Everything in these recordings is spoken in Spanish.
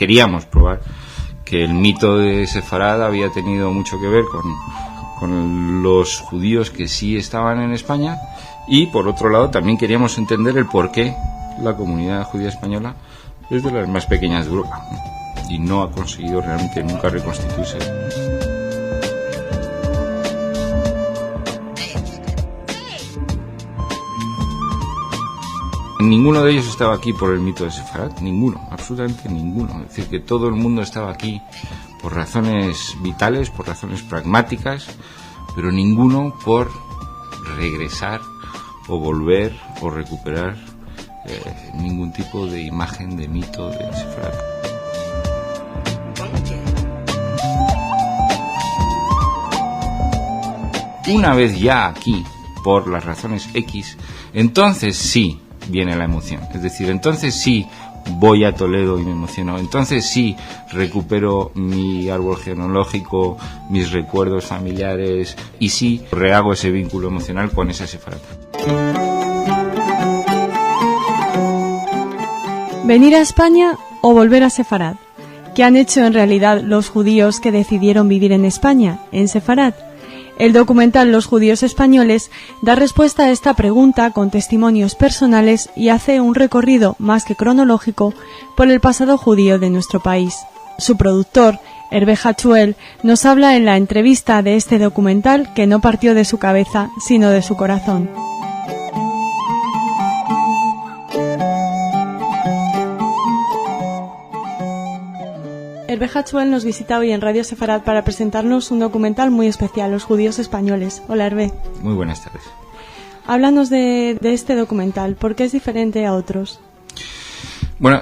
queríamos probar que el mito de Sefarad había tenido mucho que ver con los judíos que sí estaban en España, y por otro lado también queríamos entender el por qué la comunidad judía española es de las más pequeñas de Europa y no ha conseguido realmente nunca reconstituirse. Ninguno de ellos estaba aquí por el mito de Sefarad, ninguno, absolutamente ninguno. Es decir, que todo el mundo estaba aquí por razones vitales, por razones pragmáticas, pero ninguno por regresar o volver o recuperar ningún tipo de imagen de mito de Sefarad. Una vez ya aquí, por las razones X, entonces sí viene la emoción. Es decir, entonces sí voy a Toledo y me emociono. Entonces sí recupero mi árbol genealógico, mis recuerdos familiares, y sí rehago ese vínculo emocional con esa Sefarad. ¿Venir a España o volver a Sefarad? ¿Qué han hecho en realidad los judíos que decidieron vivir en España, en Sefarad? El documental Los judíos españoles da respuesta a esta pregunta con testimonios personales y hace un recorrido más que cronológico por el pasado judío de nuestro país. Su productor, Hervé Hachuel, nos habla en la entrevista de este documental que no partió de su cabeza, sino de su corazón. Hervé Hachuel nos visita hoy en Radio Sefarad para presentarnos un documental muy especial, Los judíos españoles. Hola, Hervé. Muy buenas tardes. Háblanos de este documental, ¿por qué es diferente a otros? Bueno,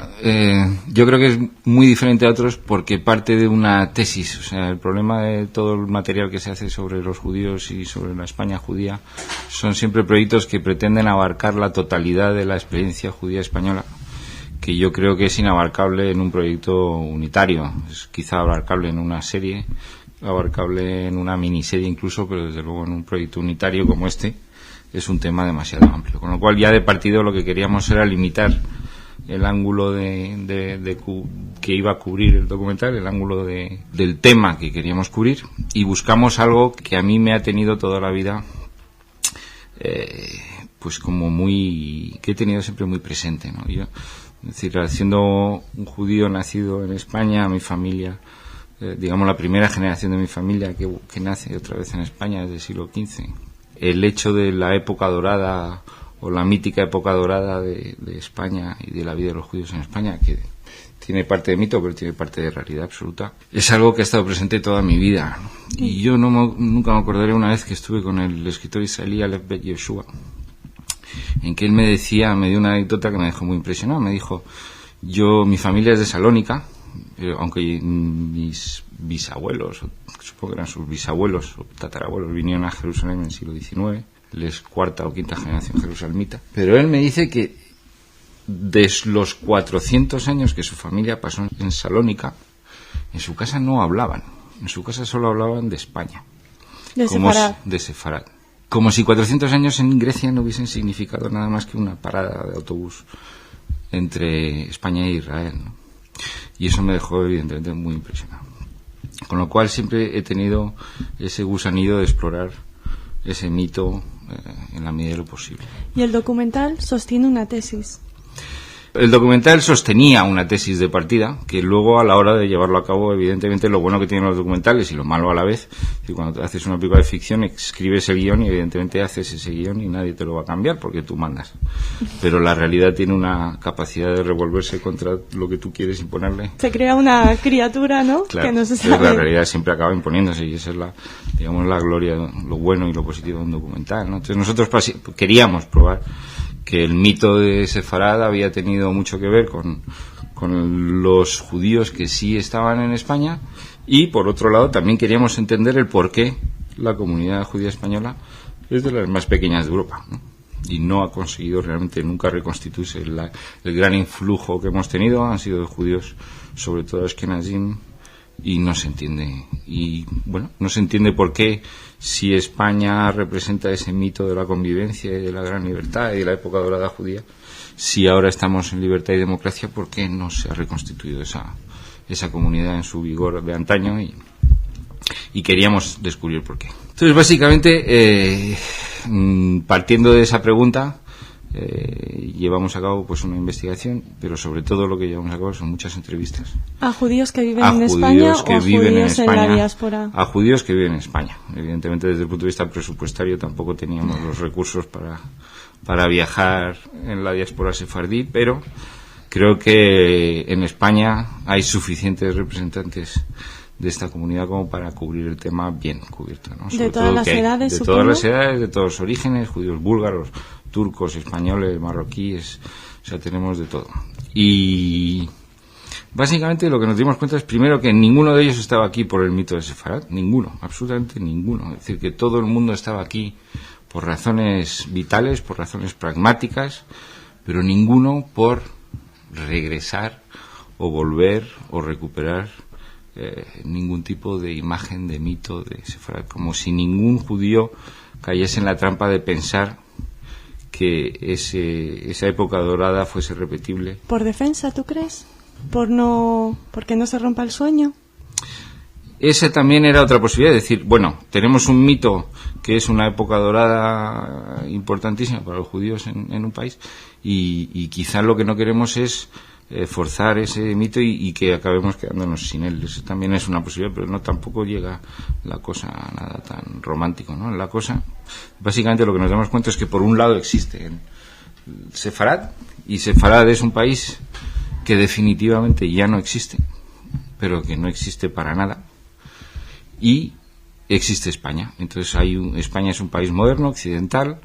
yo creo que es muy diferente a otros porque parte de una tesis. O sea, el problema de todo el material que se hace sobre los judíos y sobre la España judía son siempre proyectos que pretenden abarcar la totalidad de la experiencia judía española, que yo creo que es inabarcable en un proyecto unitario. Es quizá abarcable en una serie, abarcable en una miniserie incluso, pero desde luego en un proyecto unitario como este es un tema demasiado amplio. Con lo cual ya de partido lo que queríamos era limitar el ángulo que iba a cubrir el documental, el ángulo del tema que queríamos cubrir, y buscamos algo que a mí me ha tenido toda la vida pues como que he tenido siempre muy presente, ¿no? Es decir, siendo un judío nacido en España, mi familia, digamos la primera generación de mi familia que nace otra vez en España desde el siglo XV, el hecho de la época dorada o la mítica época dorada de España y de la vida de los judíos en España, que tiene parte de mito pero tiene parte de realidad absoluta, es algo que ha estado presente toda mi vida, ¿no? Y yo nunca me acordaré una vez que estuve con el escritor israelí Aleph Bet Yehoshua, en que él me dio una anécdota que me dejó muy impresionado. Me dijo, mi familia es de Salónica, pero aunque mis bisabuelos, supongo que eran sus bisabuelos o tatarabuelos, vinieron a Jerusalén en el siglo XIX, él es cuarta o quinta generación jerusalemita, pero él me dice que de los 400 años que su familia pasó en Salónica, en su casa no hablaban, en su casa solo hablaban de España, de Sefarad. Como si 400 años en Grecia no hubiesen significado nada más que una parada de autobús entre España e Israel, ¿no? Y eso me dejó evidentemente muy impresionado. Con lo cual siempre he tenido ese gusanillo de explorar ese mito en la medida de lo posible. Y el documental sostiene una tesis. El documental sostenía una tesis de partida, que luego a la hora de llevarlo a cabo, evidentemente lo bueno que tienen los documentales y lo malo a la vez, es que cuando haces una película de ficción escribes el guión y evidentemente haces ese guión y nadie te lo va a cambiar porque tú mandas. Pero la realidad tiene una capacidad de revolverse contra lo que tú quieres imponerle. Se crea una criatura, ¿no? Claro, que no se sabe. La realidad siempre acaba imponiéndose y esa es la gloria, lo bueno y lo positivo de un documental, ¿no? Entonces nosotros queríamos probar que el mito de Sefarad había tenido mucho que ver con los judíos que sí estaban en España, y por otro lado también queríamos entender el por qué la comunidad judía española es de las más pequeñas de Europa, ¿no? Y no ha conseguido realmente nunca reconstituirse. El gran influjo que hemos tenido han sido de judíos, sobre todo ashkenazim, y no se entiende. Y bueno, no se entiende por qué, si España representa ese mito de la convivencia y de la gran libertad y de la época dorada judía, si ahora estamos en libertad y democracia, ¿por qué no se ha reconstituido esa comunidad en su vigor de antaño y queríamos descubrir por qué. Entonces, básicamente, partiendo de esa pregunta, llevamos a cabo pues una investigación, pero sobre todo lo que llevamos a cabo son muchas entrevistas a judíos que viven en España o a judíos en la diáspora. A judíos que viven en España. Evidentemente, desde el punto de vista presupuestario tampoco teníamos los recursos para viajar en la diáspora sefardí, pero creo que en España hay suficientes representantes de esta comunidad como para cubrir el tema bien cubierto, ¿no? De todas las edades, de todas las edades, de todos los orígenes, judíos búlgaros, turcos, españoles, marroquíes, o sea, tenemos de todo. Y básicamente lo que nos dimos cuenta es, primero, que ninguno de ellos estaba aquí por el mito de Sefarad, ninguno, absolutamente ninguno. Es decir, que todo el mundo estaba aquí por razones vitales, por razones pragmáticas, pero ninguno por regresar o volver o recuperar ningún tipo de imagen, de mito de Sefarad, como si ningún judío cayese en la trampa de pensar que esa época dorada fuese repetible. ¿Por defensa, tú crees? ¿Porque no se rompa el sueño? Esa también era otra posibilidad, es decir, bueno, tenemos un mito que es una época dorada importantísima para los judíos en un país y quizá lo que no queremos es forzar ese mito y que acabemos quedándonos sin él. Eso también es una posibilidad, pero no, tampoco llega la cosa a nada tan romántico, ¿no? La cosa, básicamente lo que nos damos cuenta es que por un lado existe Sefarad, y Sefarad es un país que definitivamente ya no existe, pero que no existe para nada, y existe España. Entonces España es un país moderno, occidental,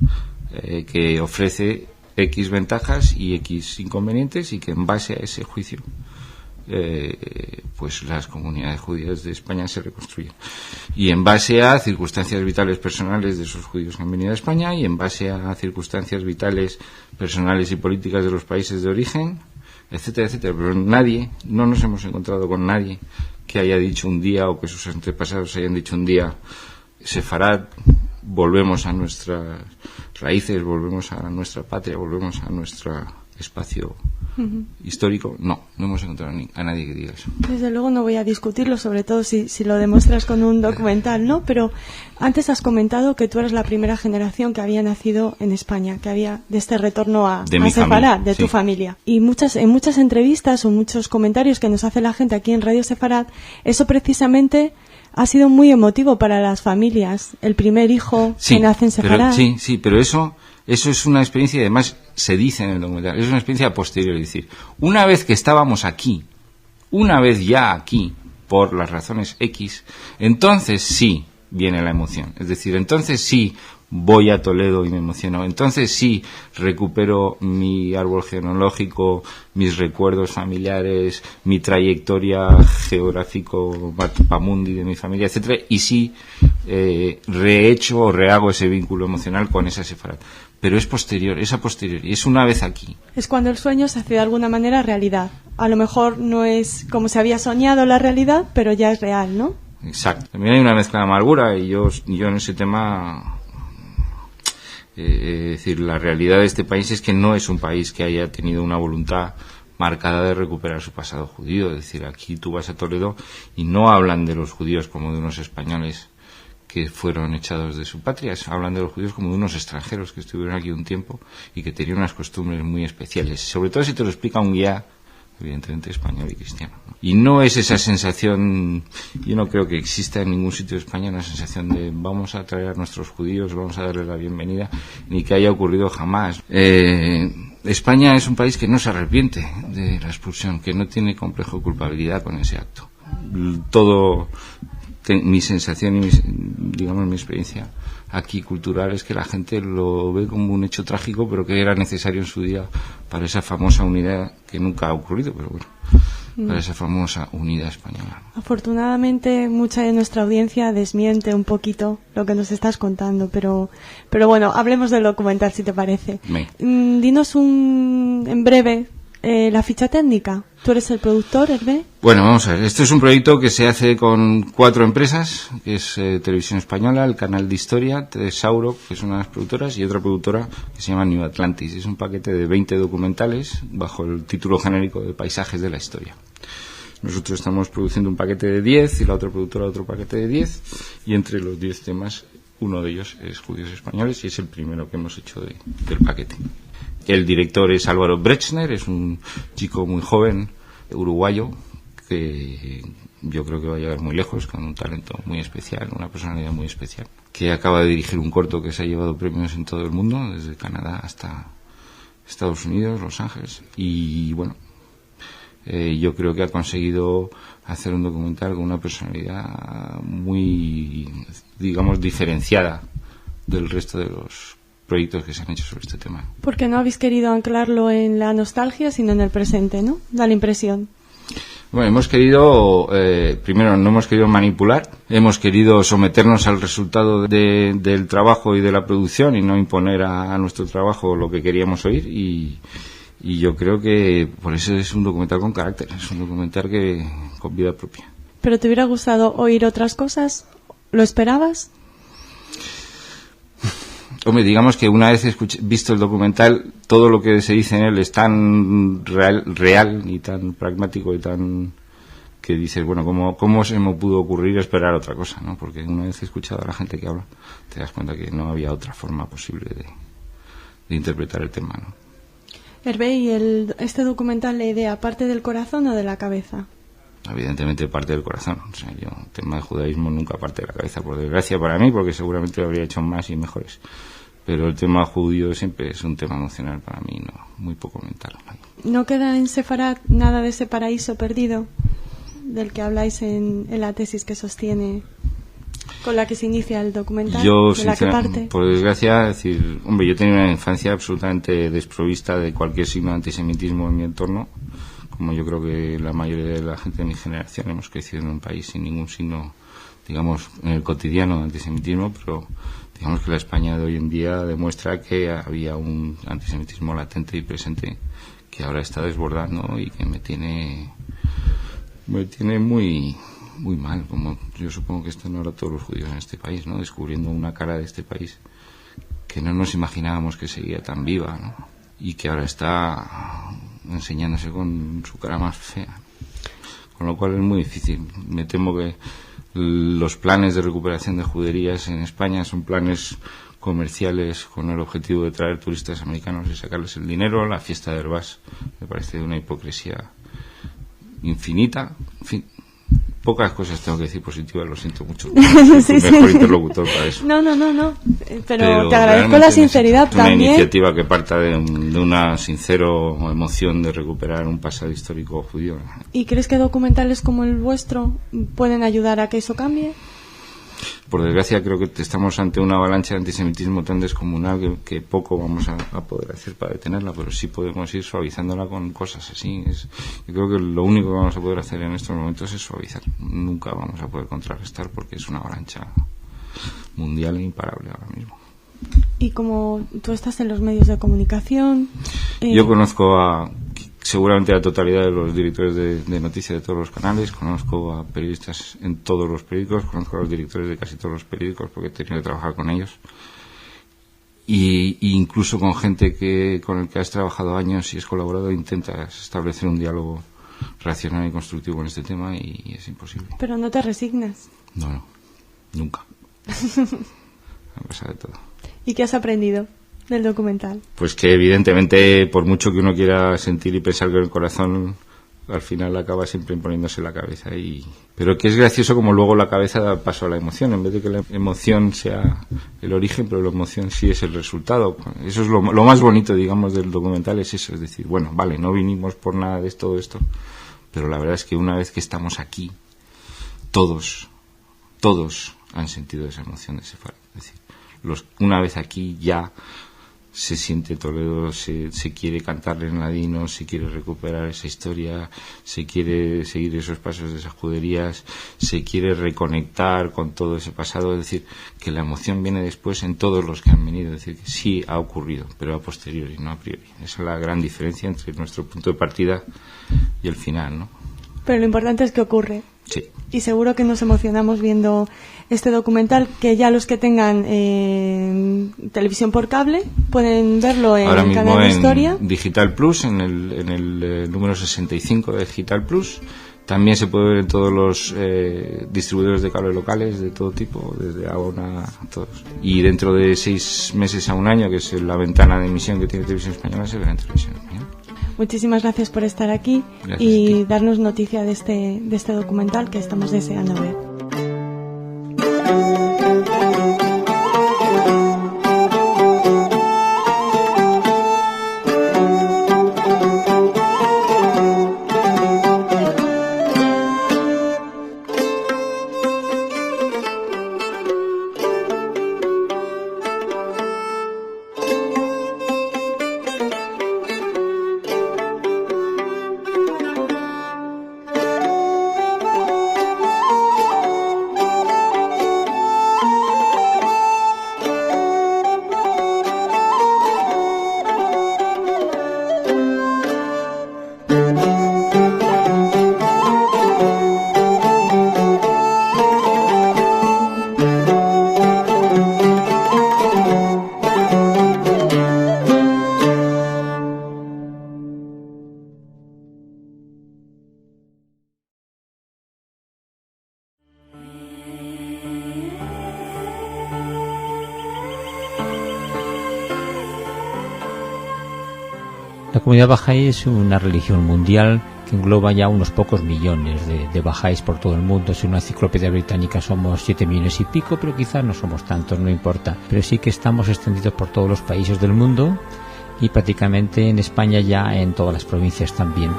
que ofrece X ventajas y X inconvenientes, y que en base a ese juicio pues las comunidades judías de España se reconstruyen, y en base a circunstancias vitales personales de esos judíos que han venido a España, y en base a circunstancias vitales personales y políticas de los países de origen, etcétera, etcétera. Pero no nos hemos encontrado con nadie que haya dicho un día, o que sus antepasados hayan dicho un día, Sefarad, volvemos a nuestras raíces, volvemos a nuestra patria, volvemos a nuestro espacio histórico. No hemos encontrado a nadie que diga eso. Desde luego no voy a discutirlo, sobre todo si lo demuestras con un documental, ¿no? Pero antes has comentado que tú eres la primera generación que había nacido en España, que había de este retorno a Sefarad, de tu familia. Y en muchas entrevistas o muchos comentarios que nos hace la gente aquí en Radio Sefarad, eso precisamente ha sido muy emotivo para las familias. El primer hijo que nace en Sefarad. Pero eso es una experiencia, y además se dice en el documental, es una experiencia posterior. Es decir, una vez que estábamos aquí, una vez ya aquí, por las razones X, entonces sí viene la emoción. Es decir, entonces sí voy a Toledo y me emociono. Entonces sí recupero mi árbol genealógico, mis recuerdos familiares, mi trayectoria geográfico mapamundi de mi familia, etcétera, y sí rehecho o rehago ese vínculo emocional con esa Sefarad. Pero es posterior, es a posteriori, es una vez aquí. Es cuando el sueño se hace de alguna manera realidad. A lo mejor no es como se había soñado la realidad, pero ya es real, ¿no? Exacto. También hay una mezcla de amargura, y yo en ese tema, es decir, la realidad de este país es que no es un país que haya tenido una voluntad marcada de recuperar su pasado judío. Es decir, aquí tú vas a Toledo y no hablan de los judíos como de unos españoles que fueron echados de su patria, hablan de los judíos como de unos extranjeros que estuvieron aquí un tiempo y que tenían unas costumbres muy especiales, sobre todo si te lo explica un guía evidentemente español y cristiano, ¿no? Y no es esa sensación, yo no creo que exista en ningún sitio de España una sensación de vamos a traer a nuestros judíos, vamos a darles la bienvenida, ni que haya ocurrido jamás. España es un país que no se arrepiente de la expulsión, que no tiene complejo de culpabilidad con ese acto. Mi sensación y mi experiencia aquí cultural es que la gente lo ve como un hecho trágico, pero que era necesario en su día para esa famosa unidad que nunca ha ocurrido, pero bueno, para esa famosa unidad española. Afortunadamente mucha de nuestra audiencia desmiente un poquito lo que nos estás contando, pero bueno, hablemos del documental, si te parece. Dinos en breve la ficha técnica. ¿Tú eres el productor, Hervé? Bueno, vamos a ver. Esto es un proyecto que se hace con 4 empresas, que es Televisión Española, el canal de Historia, Tesauro, que es una de las productoras, y otra productora que se llama New Atlantis. Es un paquete de 20 documentales bajo el título genérico de Paisajes de la Historia. Nosotros estamos produciendo un paquete de 10 y la otra productora otro paquete de 10, y entre los 10 temas, uno de ellos es Judíos Españoles y es el primero que hemos hecho del paquete. El director es Álvaro Brechner, es un chico muy joven, uruguayo, que yo creo que va a llegar muy lejos, con un talento muy especial, una personalidad muy especial, que acaba de dirigir un corto que se ha llevado premios en todo el mundo, desde Canadá hasta Estados Unidos, Los Ángeles, y bueno, yo creo que ha conseguido hacer un documental con una personalidad muy, digamos, diferenciada del resto de los proyectos que se han hecho sobre este tema. Porque no habéis querido anclarlo en la nostalgia, sino en el presente, ¿no? Da la impresión. Bueno, hemos querido, primero no hemos querido manipular, hemos querido someternos al resultado del trabajo y de la producción y no imponer a nuestro trabajo lo que queríamos oír, y yo creo que por eso es un documental con carácter, es un documental con vida propia. ¿Pero te hubiera gustado oír otras cosas? ¿Lo esperabas? Hombre, digamos que una vez visto el documental, todo lo que se dice en él es tan real y tan pragmático y tan que dices, bueno, ¿cómo se me pudo ocurrir esperar otra cosa, ¿no? Porque una vez escuchado a la gente que habla, te das cuenta que no había otra forma posible de interpretar el tema, ¿no? Hervé, ¿y este documental la idea parte del corazón o de la cabeza? Evidentemente parte del corazón. O sea, el tema del judaísmo nunca parte de la cabeza, por desgracia para mí, porque seguramente lo habría hecho más y mejores. Pero el tema judío siempre es un tema emocional para mí, no, muy poco mental. ¿No queda en Sefarad nada de ese paraíso perdido del que habláis en la tesis que sostiene, con la que se inicia el documental? Yo, ¿De la que parte? Por desgracia, decir, hombre, yo he tenido una infancia absolutamente desprovista de cualquier signo de antisemitismo en mi entorno, como yo creo que la mayoría de la gente de mi generación. Hemos crecido en un país sin ningún signo, digamos, en el cotidiano de antisemitismo, pero digamos que la España de hoy en día demuestra que había un antisemitismo latente y presente que ahora está desbordando y que me tiene muy muy mal, como yo supongo que están ahora todos los judíos en este país, ¿no? Descubriendo una cara de este país que no nos imaginábamos que seguía tan viva, ¿no? Y que ahora está enseñándose con su cara más fea, con lo cual es muy difícil. Me temo que los planes de recuperación de juderías en España son planes comerciales con el objetivo de traer turistas americanos y sacarles el dinero. La fiesta de Herbás me parece de una hipocresía infinita. En fin, pocas cosas tengo que decir positivas, lo siento mucho. Soy el mejor interlocutor para eso. No. Pero te agradezco la sinceridad también. Una iniciativa que parta de una sincera emoción de recuperar un pasado histórico judío. ¿Y crees que documentales como el vuestro pueden ayudar a que eso cambie? Por desgracia, creo que estamos ante una avalancha de antisemitismo tan descomunal que poco vamos a poder hacer para detenerla, pero sí podemos ir suavizándola con cosas así. Yo creo que lo único que vamos a poder hacer en estos momentos es suavizar. Nunca vamos a poder contrarrestar porque es una avalancha mundial e imparable ahora mismo. Y como tú estás en los medios de comunicación... Yo conozco seguramente la totalidad de los directores de noticias de todos los canales, conozco a periodistas en todos los periódicos, conozco a los directores de casi todos los periódicos porque he tenido que trabajar con ellos, y incluso con gente con el que has trabajado años y has colaborado, intentas establecer un diálogo racional y constructivo en este tema y es imposible. Pero no te resignas. No, nunca. Ha pasado de todo. ¿Y qué has aprendido del documental? Pues que evidentemente, por mucho que uno quiera sentir y pensar que el corazón al final acaba siempre imponiéndose la cabeza, pero que es gracioso como luego la cabeza da paso a la emoción, en vez de que la emoción sea el origen, pero la emoción sí es el resultado. Eso es lo más bonito, digamos, del documental, es eso, es decir, bueno, vale, no vinimos por nada de todo esto, pero la verdad es que una vez que estamos aquí, todos han sentido esa emoción de Sefarad. Es decir, una vez aquí ya se siente Toledo, se quiere cantarle en ladino, se quiere recuperar esa historia, se quiere seguir esos pasos de esas juderías, se quiere reconectar con todo ese pasado. Es decir, que la emoción viene después en todos los que han venido. Es decir, que sí ha ocurrido, pero a posteriori, no a priori. Esa es la gran diferencia entre nuestro punto de partida y el final, ¿no? Pero lo importante es que ocurre. Sí. Y seguro que nos emocionamos viendo este documental, que ya los que tengan televisión por cable pueden verlo en el canal de Historia. En Digital Plus, en el número 65 de Digital Plus, También se puede ver en todos los distribuidores de cable locales de todo tipo, desde Agona a todos. Y dentro de 6 meses a un año, que es la ventana de emisión que tiene Televisión Española, se verá en Televisión Española. Muchísimas gracias por estar aquí. Gracias y darnos noticia de este documental que estamos deseando ver. La comunidad bahá'í es una religión mundial que engloba ya unos pocos millones de bahá'ís por todo el mundo. Si una enciclopedia británica somos 7 millones y pico, pero quizás no somos tantos, no importa. Pero sí que estamos extendidos por todos los países del mundo y prácticamente en España ya en todas las provincias también.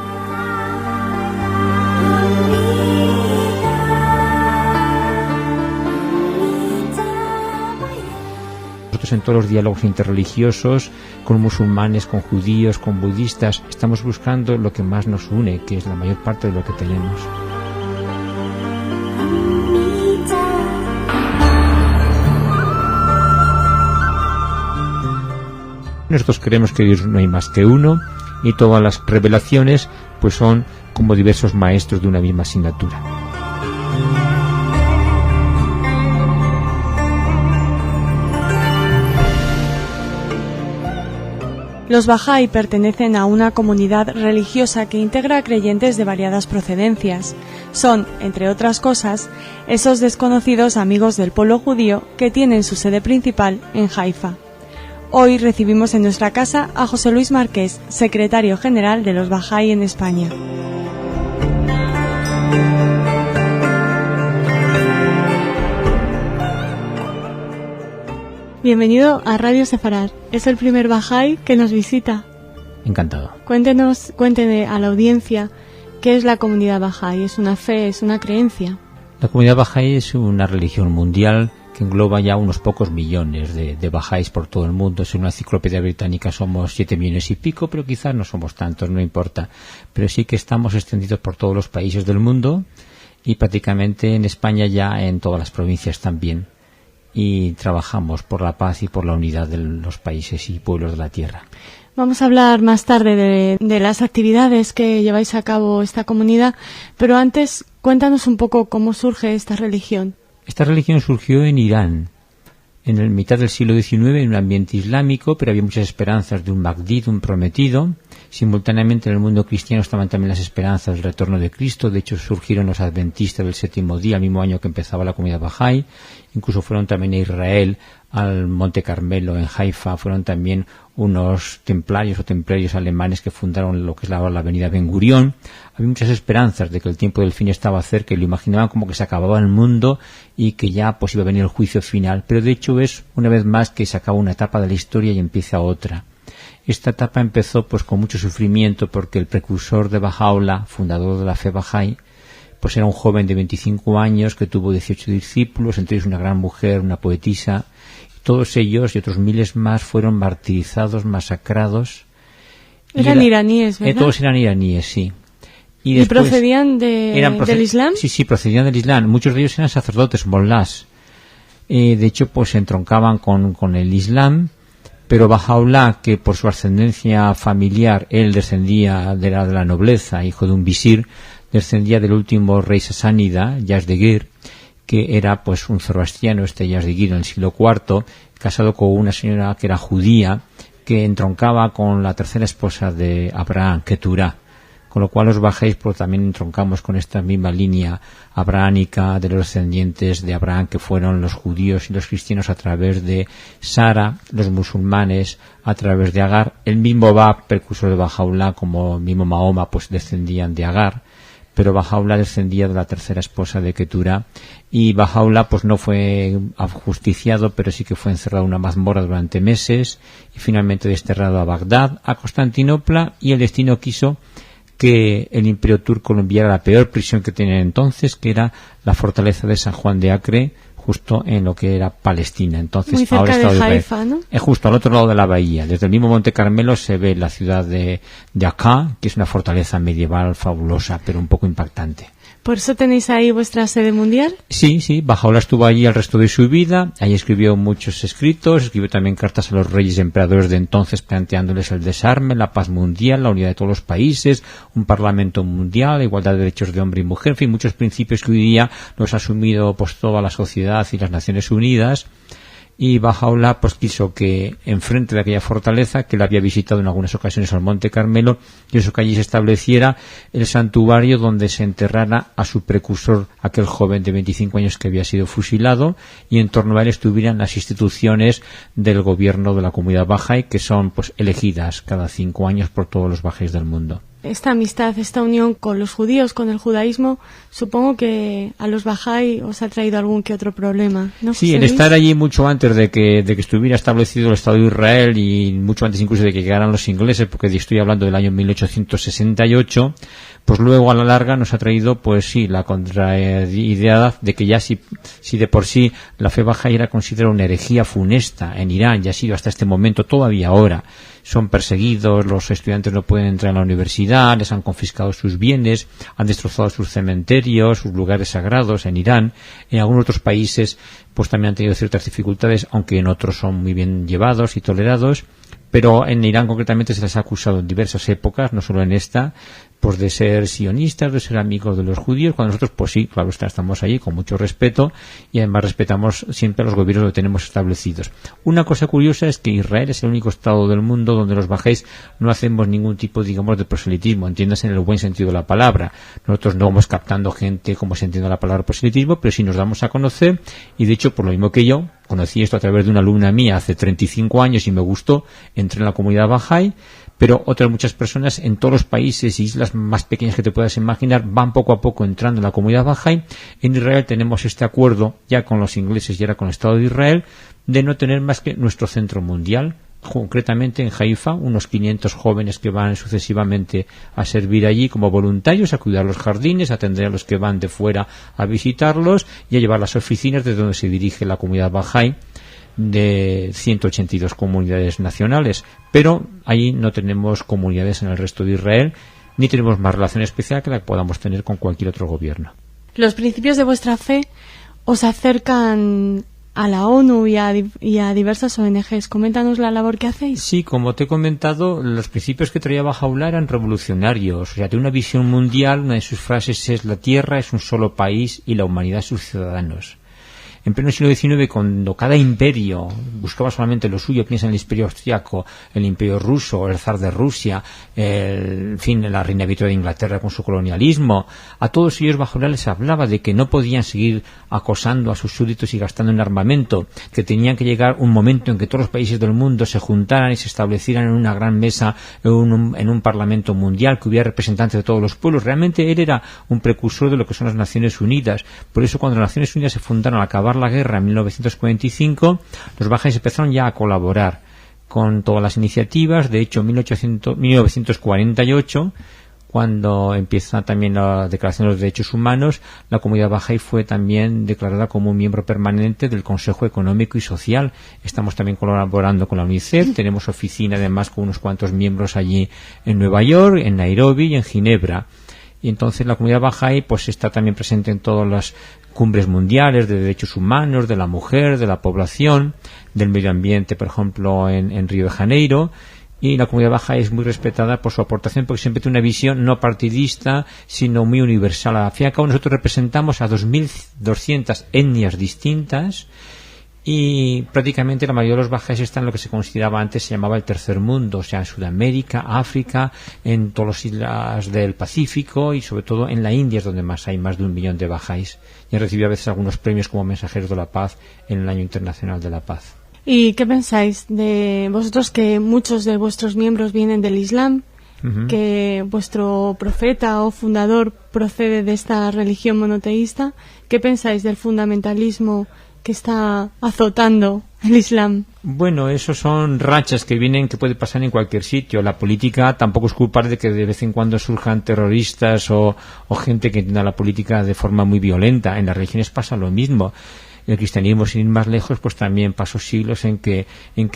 En todos los diálogos interreligiosos, con musulmanes, con judíos, con budistas, estamos buscando lo que más nos une, que es la mayor parte de lo que tenemos. Nosotros creemos que Dios no hay más que uno y todas las revelaciones pues son como diversos maestros de una misma asignatura. Los bahá'í pertenecen a una comunidad religiosa que integra a creyentes de variadas procedencias. Son, entre otras cosas, esos desconocidos amigos del pueblo judío que tienen su sede principal en Haifa. Hoy recibimos en nuestra casa a José Luis Marqués, secretario general de los bahá'í en España. Bienvenido a Radio Sefarad. Es el primer bahá'í que nos visita. Encantado. Cuénteme a la audiencia qué es la comunidad bahá'í. ¿Es una fe, es una creencia? La comunidad bahá'í es una religión mundial que engloba ya unos pocos millones de bahá'ís por todo el mundo. Si una enciclopedia británica somos 7 millones y pico, pero quizás no somos tantos, no importa. Pero sí que estamos extendidos por todos los países del mundo y prácticamente en España ya en todas las provincias también. Y trabajamos por la paz y por la unidad de los países y pueblos de la tierra. Vamos a hablar más tarde de las actividades que lleváis a cabo esta comunidad, pero antes cuéntanos un poco cómo surge esta religión. Esta religión surgió en Irán, en el mitad del siglo XIX, en un ambiente islámico, pero había muchas esperanzas de un Mahdi, de un prometido. Simultáneamente en el mundo cristiano estaban también las esperanzas del retorno de Cristo. De hecho surgieron los adventistas del séptimo día, el mismo año que empezaba la comunidad bahá'í. Incluso fueron también a Israel, al Monte Carmelo, en Haifa. Fueron también unos templarios o templarios alemanes que fundaron lo que es la avenida Ben Gurión. Había muchas esperanzas de que el tiempo del fin estaba cerca y lo imaginaban como que se acababa el mundo y que ya pues iba a venir el juicio final. Pero de hecho es una vez más que se acaba una etapa de la historia y empieza otra. Esta etapa empezó pues con mucho sufrimiento porque el precursor de Baha'u'lláh, fundador de la fe bahá'í, pues era un joven de 25 años que tuvo 18 discípulos, entre ellos una gran mujer, una poetisa. Todos ellos y otros miles más fueron martirizados, masacrados. Eran iraníes, ¿verdad? Todos eran iraníes, sí. ¿Y procedían del Islam? Sí, procedían del Islam. Muchos de ellos eran sacerdotes, mollás. De hecho, pues se entroncaban con el Islam. Pero Baha'u'lláh, que por su ascendencia familiar, él descendía de la nobleza, hijo de un visir, descendía del último rey sasánida, Yazdegir, que era pues un zoroastriano, Yazdegir en el siglo IV, casado con una señora que era judía, que entroncaba con la tercera esposa de Abraham, Keturah, con lo cual los bajáis pues también entroncamos con esta misma línea abrahámica de los descendientes de Abraham, que fueron los judíos y los cristianos a través de Sara, los musulmanes a través de Agar, el mismo Bab, precursor de Bahá'u'lláh, como el mismo Mahoma, pues descendían de Agar, pero Bahá'u'lláh descendía de la tercera esposa de Ketura, y Bahá'u'lláh pues no fue ajusticiado, pero sí que fue encerrado en una mazmorra durante meses y finalmente desterrado a Bagdad, a Constantinopla, y el destino quiso que el Imperio turco lo enviara a la peor prisión que tenía entonces, que era la fortaleza de San Juan de Acre, justo en lo que era Palestina. Entonces, muy cerca ahora de Haifa, ¿no? Es justo al otro lado de la bahía. Desde el mismo Monte Carmelo se ve la ciudad de Akka, que es una fortaleza medieval fabulosa, pero un poco impactante. ¿Por eso tenéis ahí vuestra sede mundial? Sí, Bahá'u'lláh estuvo allí el resto de su vida. Ahí escribió muchos escritos, escribió también cartas a los reyes y emperadores de entonces planteándoles el desarme, la paz mundial, la unidad de todos los países, un parlamento mundial, la igualdad de derechos de hombre y mujer, en fin, muchos principios que hoy día los ha asumido pues toda la sociedad y las Naciones Unidas. Y Bahá'u'lláh pues quiso que enfrente de aquella fortaleza, que la había visitado en algunas ocasiones al Monte Carmelo, quiso que allí se estableciera el santuario donde se enterrara a su precursor, aquel joven de 25 años que había sido fusilado, y en torno a él estuvieran las instituciones del gobierno de la comunidad bahá'í, que son pues elegidas cada 5 años por todos los bahá'ís del mundo. Esta amistad, esta unión con los judíos, con el judaísmo, supongo que a los bahá'í os ha traído algún que otro problema, ¿no? Sí, el estar allí mucho antes de que estuviera establecido el Estado de Israel, y mucho antes incluso de que llegaran los ingleses, porque estoy hablando del año 1868, pues luego a la larga nos ha traído, pues sí, la contraidea de que ya si de por sí la fe bahá'í era considerada una herejía funesta en Irán, y ha sido hasta este momento, todavía ahora, son perseguidos, los estudiantes no pueden entrar en la universidad, les han confiscado sus bienes, han destrozado sus cementerios, sus lugares sagrados en Irán. En algunos otros países pues también han tenido ciertas dificultades, aunque en otros son muy bien llevados y tolerados. Pero en Irán concretamente se les ha acusado en diversas épocas, no solo en esta, pues de ser sionistas, de ser amigos de los judíos, cuando nosotros, pues sí, claro, estamos allí con mucho respeto, y además respetamos siempre a los gobiernos que tenemos establecidos. Una cosa curiosa es que Israel es el único estado del mundo donde los bahá'ís no hacemos ningún tipo, digamos, de proselitismo, entiéndase en el buen sentido de la palabra. Nosotros no vamos captando gente como se entiende la palabra proselitismo, pero sí nos damos a conocer, y de hecho, por lo mismo que yo, conocí esto a través de una alumna mía hace 35 años y me gustó, entré en la comunidad bahá'í, pero otras muchas personas en todos los países y islas más pequeñas que te puedas imaginar van poco a poco entrando en la comunidad bahá'í. En Israel tenemos este acuerdo, ya con los ingleses y ahora con el Estado de Israel, de no tener más que nuestro centro mundial, concretamente en Haifa, unos 500 jóvenes que van sucesivamente a servir allí como voluntarios, a cuidar los jardines, a atender a los que van de fuera a visitarlos y a llevar las oficinas desde donde se dirige la comunidad bahá'í de 182 comunidades nacionales, pero ahí no tenemos comunidades en el resto de Israel, ni tenemos más relación especial que la que podamos tener con cualquier otro gobierno. Los principios de vuestra fe os acercan a la ONU y a diversas ONGs. Coméntanos la labor que hacéis. Sí, como te he comentado, los principios que traía Bahá'u'lláh eran revolucionarios. O sea, de una visión mundial, una de sus frases es: la tierra es un solo país y la humanidad sus ciudadanos. En pleno siglo XIX, cuando cada imperio buscaba solamente lo suyo, piensa en el imperio austriaco, el imperio ruso, el zar de Rusia, la reina Victoria de Inglaterra con su colonialismo, a todos ellos Bahá'u'lláh les hablaba de que no podían seguir acosando a sus súbditos y gastando en armamento, que tenían que llegar un momento en que todos los países del mundo se juntaran y se establecieran en una gran mesa, en un parlamento mundial, que hubiera representantes de todos los pueblos. Realmente él era un precursor de lo que son las Naciones Unidas. Por eso, cuando las Naciones Unidas se fundaron al acabar la guerra en 1945, los bahá'ís empezaron ya a colaborar con todas las iniciativas. De hecho, en 1948, cuando empieza también la Declaración de los Derechos Humanos, la comunidad bahá'í fue también declarada como un miembro permanente del Consejo Económico y Social. Estamos también colaborando con la UNICEF, tenemos oficina además con unos cuantos miembros allí en Nueva York, en Nairobi y en Ginebra. Y entonces la comunidad bahá'í pues está también presente en todas las cumbres mundiales de derechos humanos, de la mujer, de la población, del medio ambiente, por ejemplo, en Río de Janeiro. Y la comunidad bahá'í es muy respetada por su aportación, porque siempre tiene una visión no partidista, sino muy universal. Al fin y al cabo, nosotros representamos a 2.200 etnias distintas, y prácticamente la mayoría de los bajáis están en lo que se consideraba antes, se llamaba el tercer mundo, o sea, en Sudamérica, África, en todas las islas del Pacífico y sobre todo en la India es donde más hay más de 1 millón de bajáis, y han recibido a veces algunos premios como mensajeros de la paz en el Año Internacional de la Paz. ¿Y qué pensáis de vosotros, que muchos de vuestros miembros vienen del Islam, que vuestro profeta o fundador procede de esta religión monoteísta? ¿Qué pensáis del fundamentalismo que está azotando el Islam? Bueno, eso son rachas que vienen, que puede pasar en cualquier sitio. La política tampoco es culpable de que de vez en cuando surjan terroristas o gente que entienda la política de forma muy violenta. En las religiones pasa lo mismo. El cristianismo, sin ir más lejos, pues también pasó siglos en que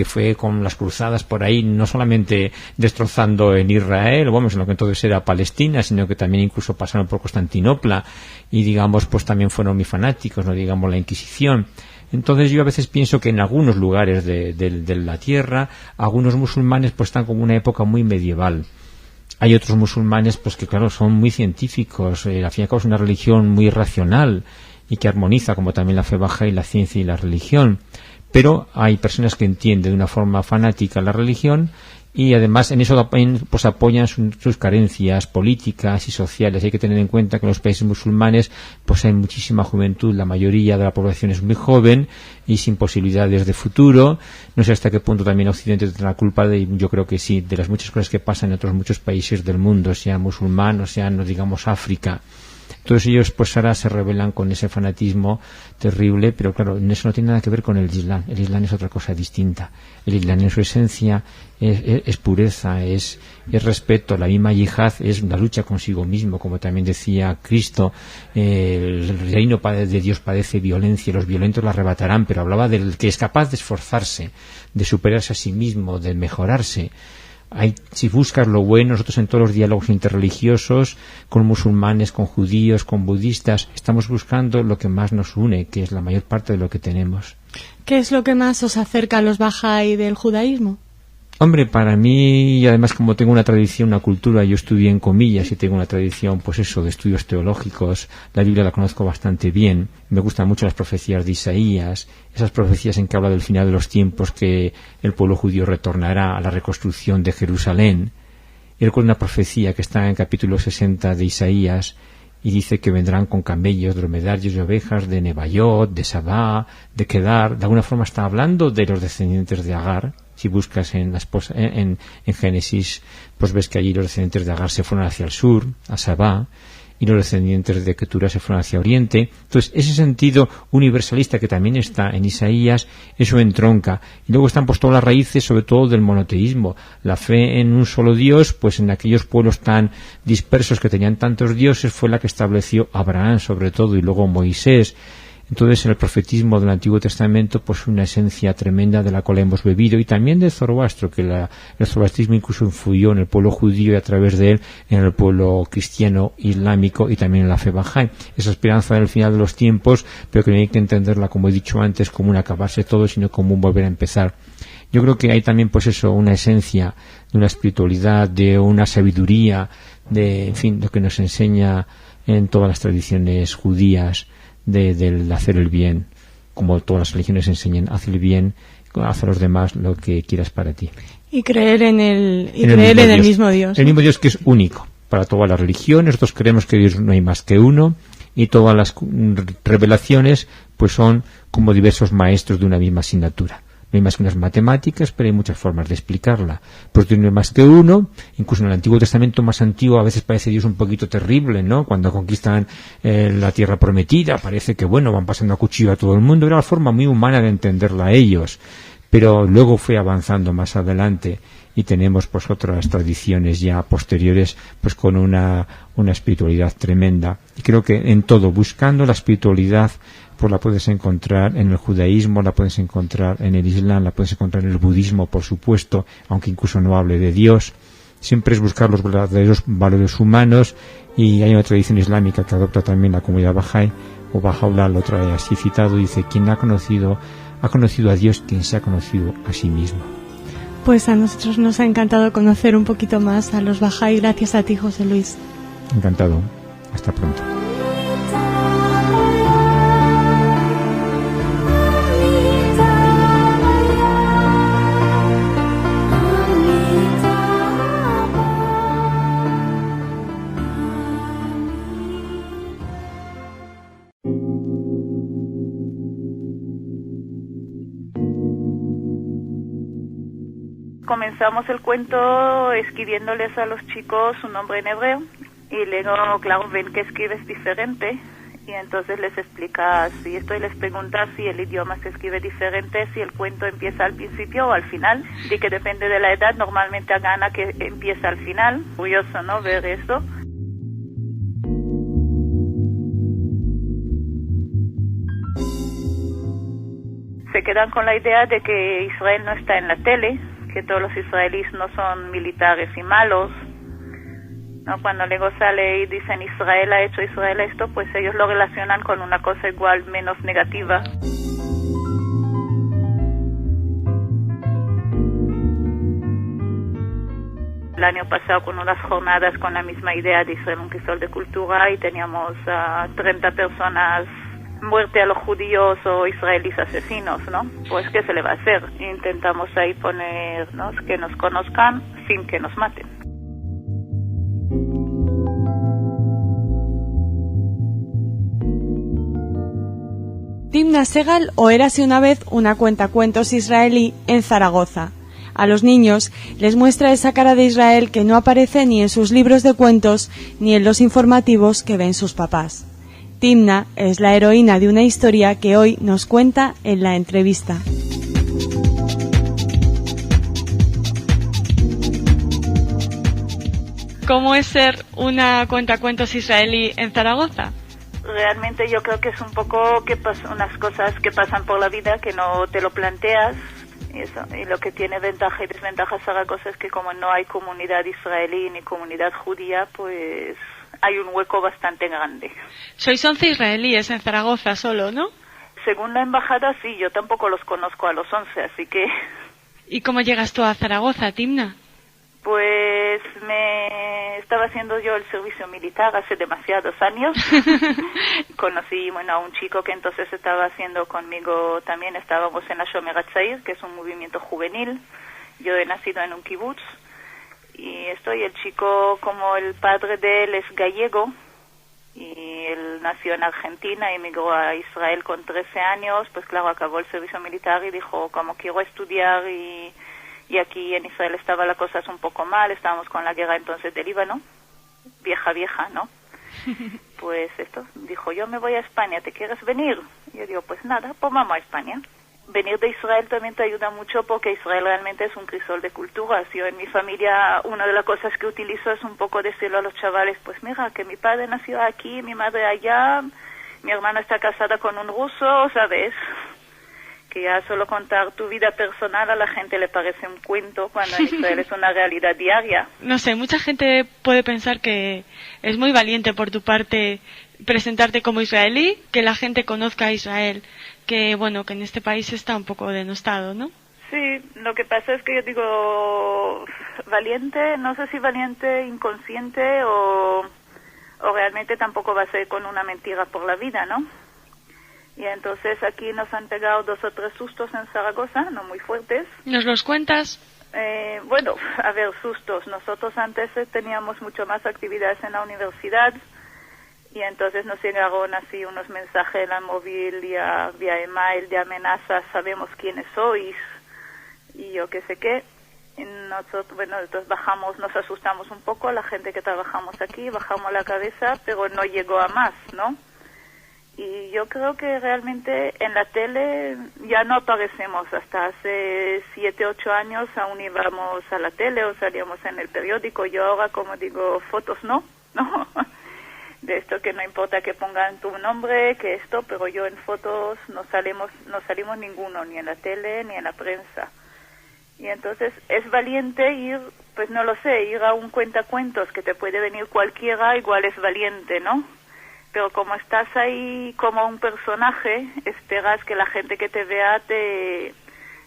fue con las cruzadas por ahí, no solamente destrozando en Israel, vamos, en lo que entonces era Palestina, sino que también incluso pasaron por Constantinopla y, digamos, pues también fueron muy fanáticos, no digamos la Inquisición. Entonces yo a veces pienso que en algunos lugares de la tierra, algunos musulmanes pues están como una época muy medieval. Hay otros musulmanes pues que claro son muy científicos, al fin y al cabo es una religión muy racional y que armoniza como también la fe baja y la ciencia y la religión, pero hay personas que entienden de una forma fanática la religión y además en eso pues apoyan sus carencias políticas y sociales. Hay que tener en cuenta que en los países musulmanes pues hay muchísima juventud, la mayoría de la población es muy joven y sin posibilidades de futuro. No sé hasta qué punto también Occidente tendrá la culpa de, yo creo que sí, de las muchas cosas que pasan en otros muchos países del mundo, sean musulmanos, sean, no digamos, África. Todos ellos pues ahora se rebelan con ese fanatismo terrible, pero claro, eso no tiene nada que ver con el Islam. El Islam es otra cosa distinta. El Islam en su esencia es pureza, es respeto. La misma yihad es una lucha consigo mismo, como también decía Cristo. El reino de Dios padece violencia, los violentos la arrebatarán, pero hablaba del que es capaz de esforzarse, de superarse a sí mismo, de mejorarse. Si buscas lo bueno, nosotros en todos los diálogos interreligiosos, con musulmanes, con judíos, con budistas, estamos buscando lo que más nos une, que es la mayor parte de lo que tenemos. ¿Qué es lo que más os acerca a los Bahá'í del judaísmo? Hombre, para mí, y además como tengo una tradición, una cultura, yo estudié en comillas y tengo una tradición, pues eso, de estudios teológicos, la Biblia la conozco bastante bien, me gustan mucho las profecías de Isaías, esas profecías en que habla del final de los tiempos, que el pueblo judío retornará a la reconstrucción de Jerusalén. Y recuerdo una profecía que está en el capítulo 60 de Isaías, y dice que vendrán con camellos, dromedarios y ovejas de Nebaiot, de Sabá, de Kedar. De alguna forma está hablando de los descendientes de Agar. Si buscas en Génesis, pues ves que allí los descendientes de Agar se fueron hacia el sur, a Sabá, y los descendientes de Ketura se fueron hacia Oriente. Entonces, ese sentido universalista que también está en Isaías, eso entronca. Y luego están pues todas las raíces, sobre todo del monoteísmo. La fe en un solo Dios, pues en aquellos pueblos tan dispersos que tenían tantos dioses, fue la que estableció Abraham, sobre todo, y luego Moisés. Entonces, en el profetismo del Antiguo Testamento, pues una esencia tremenda de la cual hemos bebido, y también de Zoroastro, que el zoroastrismo incluso influyó en el pueblo judío y a través de él en el pueblo cristiano, islámico y también en la fe Bahá'í. Esa esperanza del final de los tiempos, pero que no hay que entenderla, como he dicho antes, como un acabarse todo, sino como un volver a empezar. Yo creo que hay también, pues eso, una esencia de una espiritualidad, de una sabiduría, de, en fin, lo que nos enseña en todas las tradiciones judías, del hacer el bien, como todas las religiones enseñan, haz el bien, haz a los demás lo que quieras para ti. Y creer en el mismo Dios. El mismo Dios, que es único para todas las religiones. Nosotros creemos que Dios no hay más que uno, y todas las revelaciones pues son como diversos maestros de una misma asignatura. No hay más que unas matemáticas, pero hay muchas formas de explicarla. Pues Dios no es más que uno. Incluso en el Antiguo Testamento más antiguo a veces parece Dios un poquito terrible, ¿no? Cuando conquistan la tierra prometida, parece que, bueno, van pasando a cuchillo a todo el mundo. Era una forma muy humana de entenderla a ellos. Pero luego fue avanzando más adelante y tenemos pues otras tradiciones ya posteriores pues con una espiritualidad tremenda. Y creo que en todo, buscando la espiritualidad, pues la puedes encontrar en el judaísmo, la puedes encontrar en el islam, la puedes encontrar en el budismo, por supuesto, aunque incluso no hable de Dios. Siempre es buscar los verdaderos valores humanos, y hay una tradición islámica que adopta también la comunidad Bahá'í, o Bahá'u'lláh lo trae así citado, dice: quien ha conocido a Dios, quien se ha conocido a sí mismo. Pues a nosotros nos ha encantado conocer un poquito más a los Bahá'í. Gracias a ti, José Luis. Encantado. Hasta pronto. Amita comenzamos el cuento escribiéndoles a los chicos un nombre en hebreo y luego, claro, ven que escribes diferente y entonces les explicas y esto y les preguntas si el idioma se escribe diferente, si el cuento empieza al principio o al final, y que depende de la edad, normalmente gana que empieza al final. Curioso, ¿no?, ver eso. Se quedan con la idea de que Israel no está en la tele, que todos los israelíes no son militares y malos, ¿no? Cuando luego sale y dicen Israel ha hecho Israel esto, pues ellos lo relacionan con una cosa igual menos negativa. El año pasado con unas jornadas con la misma idea de Israel un crisol de cultura y teníamos 30 personas, muerte a los judíos o israelíes asesinos, ¿no? Pues ¿qué se le va a hacer? Intentamos ahí ponernos que nos conozcan sin que nos maten. Timna Segal o Érase una vez una cuentacuentos israelí en Zaragoza. A los niños les muestra esa cara de Israel que no aparece ni en sus libros de cuentos ni en los informativos que ven sus papás. Timna es la heroína de una historia que hoy nos cuenta en la entrevista. ¿Cómo es ser una cuentacuentos israelí en Zaragoza? Realmente yo creo que es un poco que unas cosas que pasan por la vida que no te lo planteas. Y lo que tiene ventaja y desventaja Zaragoza es que como no hay comunidad israelí ni comunidad judía, pues hay un hueco bastante grande. Sois 11 israelíes en Zaragoza solo, ¿no? Según la embajada, sí, yo tampoco los conozco a los 11, así que... ¿Y cómo llegas tú a Zaragoza, Timna? Pues me estaba haciendo yo el servicio militar hace demasiados años. Conocí, a un chico que entonces estaba haciendo conmigo también, estábamos en la Shomer HaTzair, que es un movimiento juvenil. Yo he nacido en un kibutz y el chico, como el padre de él es gallego y él nació en Argentina y emigró a Israel con 13 años, pues claro, acabó el servicio militar y dijo, como quiero estudiar y aquí en Israel estaba la cosa un poco mal, estábamos con la guerra entonces de Líbano, vieja, ¿no? Pues dijo, yo me voy a España, ¿te quieres venir? Y yo digo, pues nada, pues vamos a España. Venir de Israel también te ayuda mucho porque Israel realmente es un crisol de culturas. Yo en mi familia, una de las cosas que utilizo es un poco decirlo a los chavales, pues mira, que mi padre nació aquí, mi madre allá, mi hermano está casada con un ruso, ¿sabes? Que ya solo contar tu vida personal a la gente le parece un cuento cuando en Israel es una realidad diaria. No sé, mucha gente puede pensar que es muy valiente por tu parte presentarte como israelí, que la gente conozca a Israel, que bueno, que en este país está un poco denostado, ¿no? Sí, lo que pasa es que yo digo valiente, no sé si valiente inconsciente o realmente tampoco va a ser con una mentira por la vida, ¿no? Y entonces aquí nos han pegado 2 o 3 sustos en Zaragoza, no muy fuertes. ¿Nos los cuentas? Bueno, a ver, sustos. Nosotros antes teníamos mucho más actividades en la universidad y entonces nos llegaron así unos mensajes al móvil vía email de amenazas, sabemos quiénes sois y yo qué sé qué. Y nosotros bajamos, nos asustamos un poco, la gente que trabajamos aquí, bajamos la cabeza, pero no llegó a más, ¿no? Y yo creo que realmente en la tele ya no aparecemos. Hasta hace 7, 8 años aún íbamos a la tele o salíamos en el periódico. Yo ahora, como digo, fotos no. De esto que no importa que pongan tu nombre, que esto, pero yo en fotos no salimos ninguno, ni en la tele ni en la prensa. Y entonces es valiente ir, pues no lo sé, ir a un cuentacuentos que te puede venir cualquiera, igual es valiente, ¿no? Pero como estás ahí como un personaje, esperas que la gente que te vea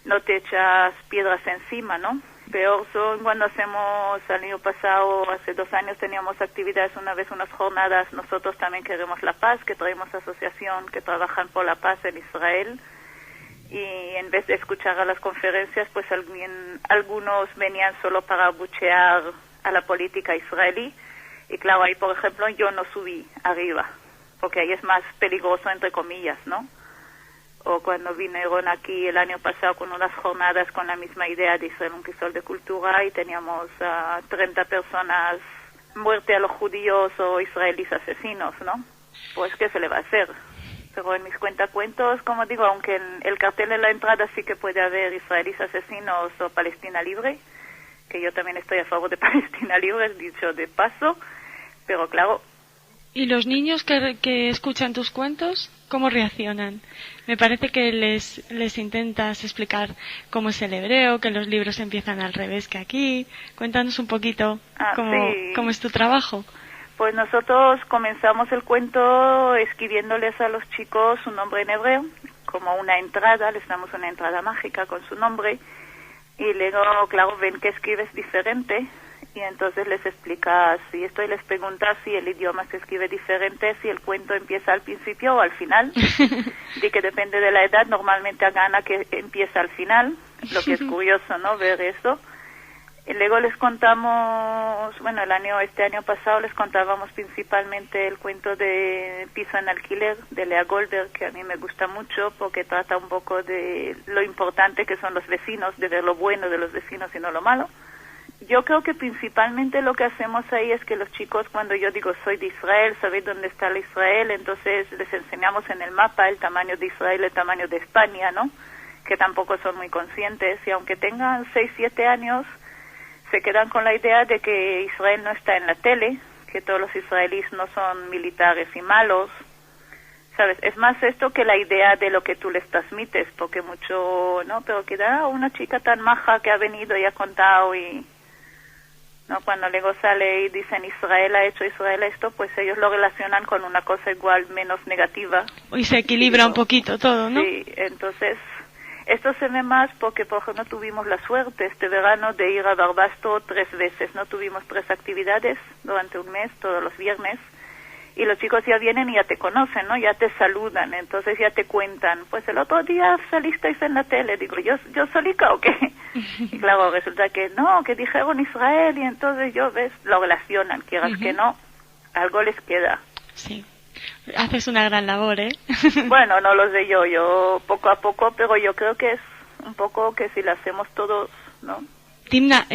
no te echas piedras encima, ¿no? Peor son cuando hacemos, el año pasado, hace 2 años teníamos actividades, una vez unas jornadas, nosotros también queremos la paz, que traemos asociación que trabajan por la paz en Israel, y en vez de escuchar a las conferencias, pues algunos venían solo para abuchear a la política israelí. Y claro, ahí, por ejemplo, yo no subí arriba, porque ahí es más peligroso, entre comillas, ¿no? o cuando vinieron aquí el año pasado con unas jornadas con la misma idea de Israel, un crisol de cultura, y teníamos 30 personas, muerte a los judíos o israelíes asesinos, ¿no? Pues, ¿qué se le va a hacer? Pero en mis cuentacuentos, como digo, aunque en el cartel en la entrada sí que puede haber israelíes asesinos o Palestina libre, que yo también estoy a favor de Palestina libre, dicho de paso, pero claro. ¿Y los niños que escuchan tus cuentos, cómo reaccionan? Me parece que les intentas explicar cómo es el hebreo, que los libros empiezan al revés que aquí. Cuéntanos un poquito cómo es tu trabajo. Pues nosotros comenzamos el cuento escribiéndoles a los chicos un nombre en hebreo, como una entrada, les damos una entrada mágica con su nombre, y luego, claro, ven que escribes diferente, y entonces les explicas y esto, y les preguntas si el idioma se escribe diferente, si el cuento empieza al principio o al final, de que depende de la edad, normalmente gana que empieza al final, lo que es curioso, ¿no?, ver eso. Y luego les contamos, bueno, este año pasado les contábamos principalmente el cuento de Piso en alquiler, de Lea Goldberg, que a mí me gusta mucho porque trata un poco de lo importante que son los vecinos, de ver lo bueno de los vecinos y no lo malo. Yo creo que principalmente lo que hacemos ahí es que los chicos, cuando yo digo soy de Israel, sabéis dónde está el Israel, entonces les enseñamos en el mapa el tamaño de Israel, el tamaño de España, ¿no?, que tampoco son muy conscientes, y aunque tengan 6, 7 años, se quedan con la idea de que Israel no está en la tele, que todos los israelíes no son militares y malos, ¿sabes? Es más esto que la idea de lo que tú les transmites, porque mucho, ¿no?, pero queda una chica tan maja que ha venido y ha contado, y no, cuando luego sale y dicen Israel ha hecho, Israel esto, pues ellos lo relacionan con una cosa igual menos negativa. Y se equilibra un poquito todo, ¿no? Sí, entonces esto se ve más porque, por ejemplo, tuvimos la suerte este verano de ir a Barbastro 3 veces, ¿no? Tuvimos 3 actividades durante un mes, todos los viernes, y los chicos ya vienen y ya te conocen, ¿no? Ya te saludan, entonces ya te cuentan, pues el otro día salisteis en la tele, digo, ¿yo solica o qué? Y claro, resulta que no, que dijeron Israel, y entonces yo, ves, lo relacionan, quieras que no, algo les queda. Sí. Haces una gran labor, ¿eh? Bueno, no lo sé yo poco a poco, pero yo creo que es un poco que si lo hacemos todos, ¿no? Timna,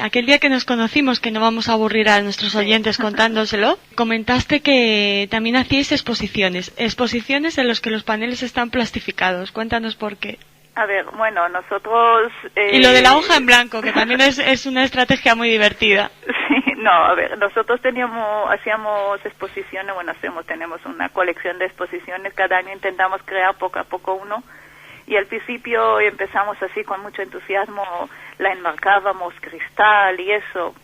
aquel día que nos conocimos, que no vamos a aburrir a nuestros oyentes contándoselo, comentaste que también hacíais exposiciones en las que los paneles están plastificados. Cuéntanos por qué. A ver, bueno, nosotros... Y lo de la hoja en blanco, que también es una estrategia muy divertida. Sí, no, a ver, nosotros hacíamos exposiciones, tenemos una colección de exposiciones, cada año intentamos crear poco a poco uno, y al principio empezamos así con mucho entusiasmo, la enmarcábamos, cristal y eso,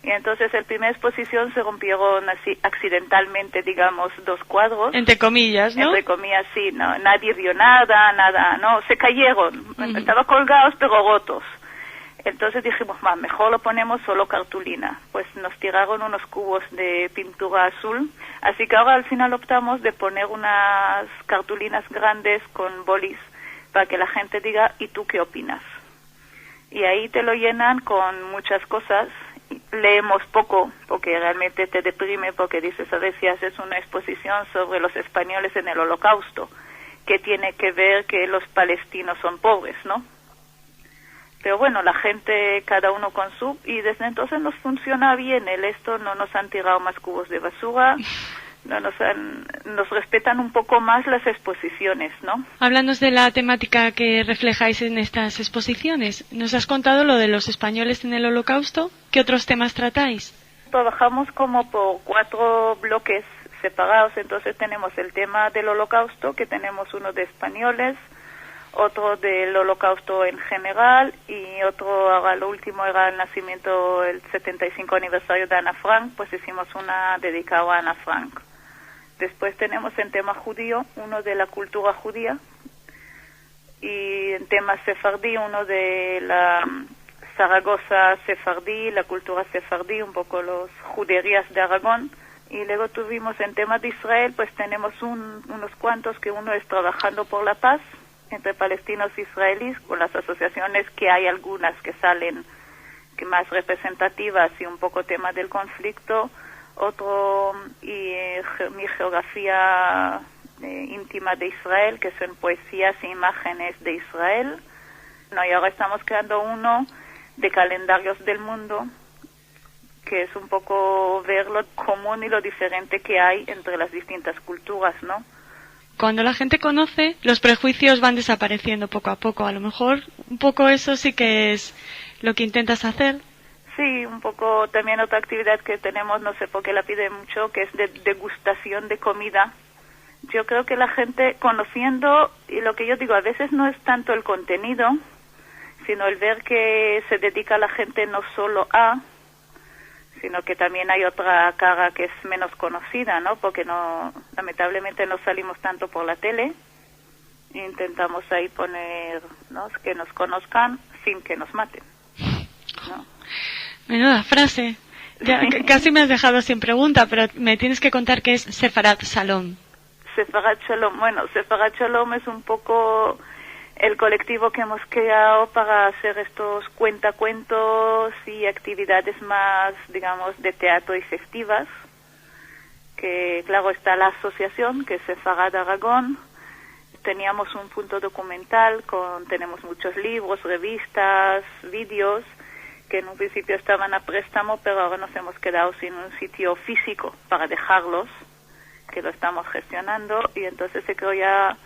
y entonces en la primera exposición se rompieron así accidentalmente, digamos, 2 cuadros. Entre comillas, ¿no? Entre comillas, sí, no, nadie vio nada, no, se cayeron, estaban colgados pero rotos. Entonces dijimos, mejor lo ponemos solo cartulina. Pues nos tiraron unos cubos de pintura azul, así que ahora al final optamos de poner unas cartulinas grandes con bolis para que la gente diga, ¿y tú qué opinas? Y ahí te lo llenan con muchas cosas. Leemos poco porque realmente te deprime, porque dices, a ver, si haces una exposición sobre los españoles en el Holocausto, ¿qué tiene que ver que los palestinos son pobres, no? Pero bueno, la gente, cada uno con su... Y desde entonces nos funciona bien no nos han tirado más cubos de basura, nos respetan un poco más las exposiciones, ¿no? Háblanos de la temática que reflejáis en estas exposiciones. Nos has contado lo de los españoles en el Holocausto. ¿Qué otros temas tratáis? Trabajamos como por 4 bloques separados. Entonces tenemos el tema del Holocausto, que tenemos uno de españoles, otro del Holocausto en general, y otro, ahora lo último era el nacimiento, el 75 aniversario de Ana Frank, pues hicimos una dedicada a Ana Frank. Después tenemos en tema judío, uno de la cultura judía, y en tema sefardí, uno de la Zaragoza sefardí, la cultura sefardí, un poco los juderías de Aragón. Y luego tuvimos en tema de Israel, pues tenemos unos cuantos, que uno es trabajando por la paz entre palestinos e israelíes, con las asociaciones, que hay algunas que salen que más representativas y un poco tema del conflicto. Otro, y mi geografía íntima de Israel, que son poesías e imágenes de Israel. Y ahora estamos creando uno de calendarios del mundo, que es un poco ver lo común y lo diferente que hay entre las distintas culturas, ¿no? Cuando la gente conoce, los prejuicios van desapareciendo poco a poco. A lo mejor un poco eso sí que es lo que intentas hacer. Sí, un poco también otra actividad que tenemos, no sé por qué la pide mucho, que es de degustación de comida. Yo creo que la gente conociendo, y lo que yo digo, a veces no es tanto el contenido, sino el ver que se dedica la gente no solo a, sino que también hay otra cara que es menos conocida, ¿no? Porque no, lamentablemente no salimos tanto por la tele. Intentamos ahí poner, ¿no?, que nos conozcan sin que nos maten, ¿no? Menuda frase. Ya, casi me has dejado sin pregunta, pero me tienes que contar qué es Sefarad Shalom. Sefarad Shalom, bueno, Sefarad Shalom es un poco el colectivo que hemos creado para hacer estos cuentacuentos y actividades más, digamos, de teatro y festivas. Que, claro, está la asociación, que es Sefarad Aragón. Teníamos un punto documental, tenemos muchos libros, revistas, vídeos, que en un principio estaban a préstamo, pero ahora nos hemos quedado sin un sitio físico para dejarlos, que lo estamos gestionando, y entonces se creó ya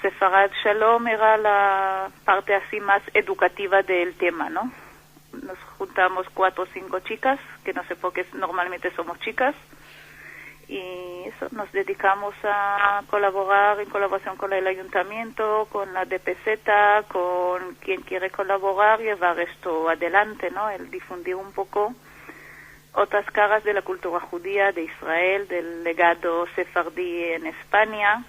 Sefarad Shalom, era la parte así más educativa del tema, ¿no? Nos juntamos 4 o 5 chicas, que no sé por qué normalmente somos chicas, y eso, nos dedicamos a colaborar en colaboración con el ayuntamiento, con la DPZ, con quien quiere colaborar, llevar esto adelante, ¿no? El difundir un poco otras caras de la cultura judía de Israel, del legado sefardí en España,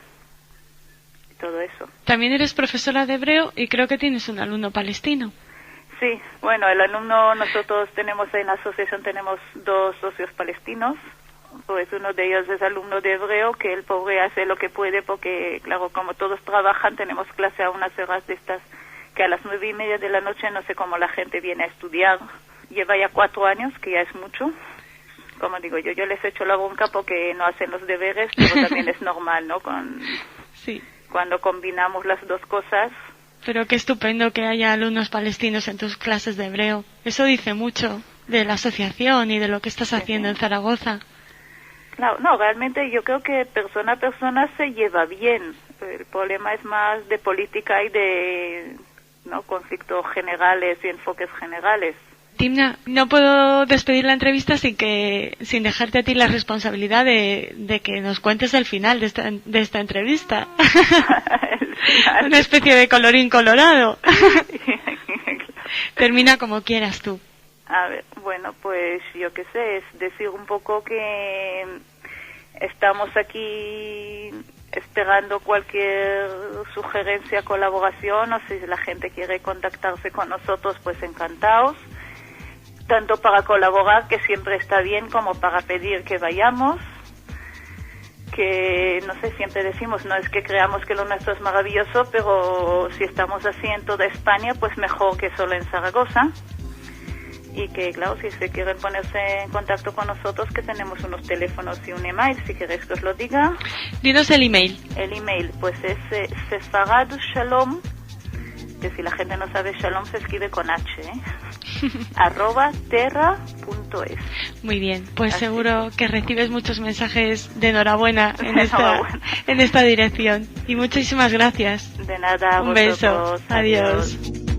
y todo eso. También eres profesora de hebreo y creo que tienes un alumno palestino. Sí, bueno, el alumno, nosotros tenemos en la asociación, tenemos 2 socios palestinos. Pues uno de ellos es alumno de hebreo, que el pobre hace lo que puede porque, claro, como todos trabajan, tenemos clase a unas horas de estas que a las 9:30 de la noche, no sé cómo la gente viene a estudiar. Lleva ya 4 años, que ya es mucho. Como digo yo les echo la bronca porque no hacen los deberes, pero también es normal, ¿no? Sí. Cuando combinamos las dos cosas. Pero qué estupendo que haya alumnos palestinos en tus clases de hebreo. Eso dice mucho de la asociación y de lo que estás haciendo en Zaragoza. No, realmente yo creo que persona a persona se lleva bien. El problema es más de política y de, ¿no?, conflictos generales y enfoques generales. Timna, no puedo despedir la entrevista sin dejarte a ti la responsabilidad de que nos cuentes el final de esta entrevista. Una especie de colorín colorado. Termina como quieras tú. A ver, bueno, pues yo qué sé, es decir un poco que estamos aquí esperando cualquier sugerencia, colaboración, o si la gente quiere contactarse con nosotros, pues encantados, tanto para colaborar, que siempre está bien, como para pedir que vayamos, que, no sé, siempre decimos, no es que creamos que lo nuestro es maravilloso, pero si estamos así en toda España, pues mejor que solo en Zaragoza. Y que, claro, si se quieren ponerse en contacto con nosotros, que tenemos unos teléfonos y un email, si queréis que os lo diga. Dinos el email. El email, pues es Sefarad Shalom, que si la gente no sabe, Shalom se escribe con H, @terra.es. Muy bien, pues así seguro que recibes muchos mensajes de enhorabuena en esta dirección. Y muchísimas gracias. De nada, un beso. Adiós. Adiós.